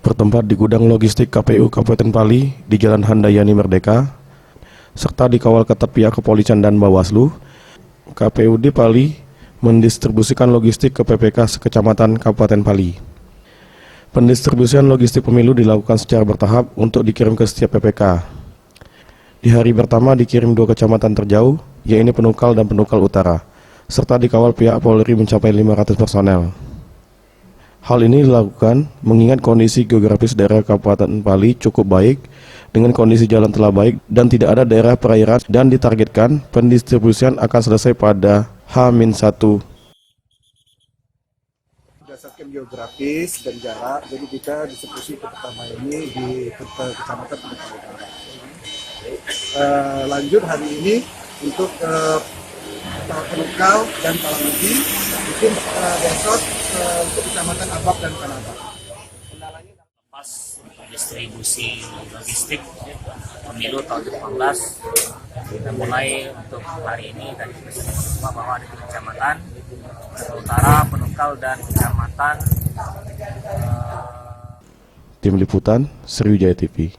bertempat di gudang logistik KPU Kabupaten Pali di Jalan Handayani Merdeka, serta dikawal ketat pihak kepolisian dan Bawaslu. KPUD Pali mendistribusikan logistik ke PPK sekecamatan Kabupaten Pali. Pendistribusian logistik pemilu dilakukan secara bertahap untuk dikirim ke setiap PPK. Di hari pertama dikirim 2 kecamatan terjauh, yaitu Penukal dan Penukal Utara, serta dikawal pihak Polri mencapai 500 personel. Hal ini dilakukan mengingat kondisi geografis daerah Kabupaten Pali cukup baik, dengan kondisi jalan telah baik dan tidak ada daerah perairan, dan ditargetkan pendistribusian akan selesai pada H-1. Berdasarkan geografis dan jarak, jadi kita distribusi ke pertama ini di Kecamatan Penukal Utara. Lanjut hari ini untuk Penukal dan Palangudi, mungkin besok untuk Kecamatan Abak dan Kanabak. Pas distribusi logistik pemilu tahun 2018, kita mulai untuk hari ini tadi semua bahwa ada 3 kecamatan Utara, Penukal, dan Kecamatan Tim Liputan Sriwijaya TV.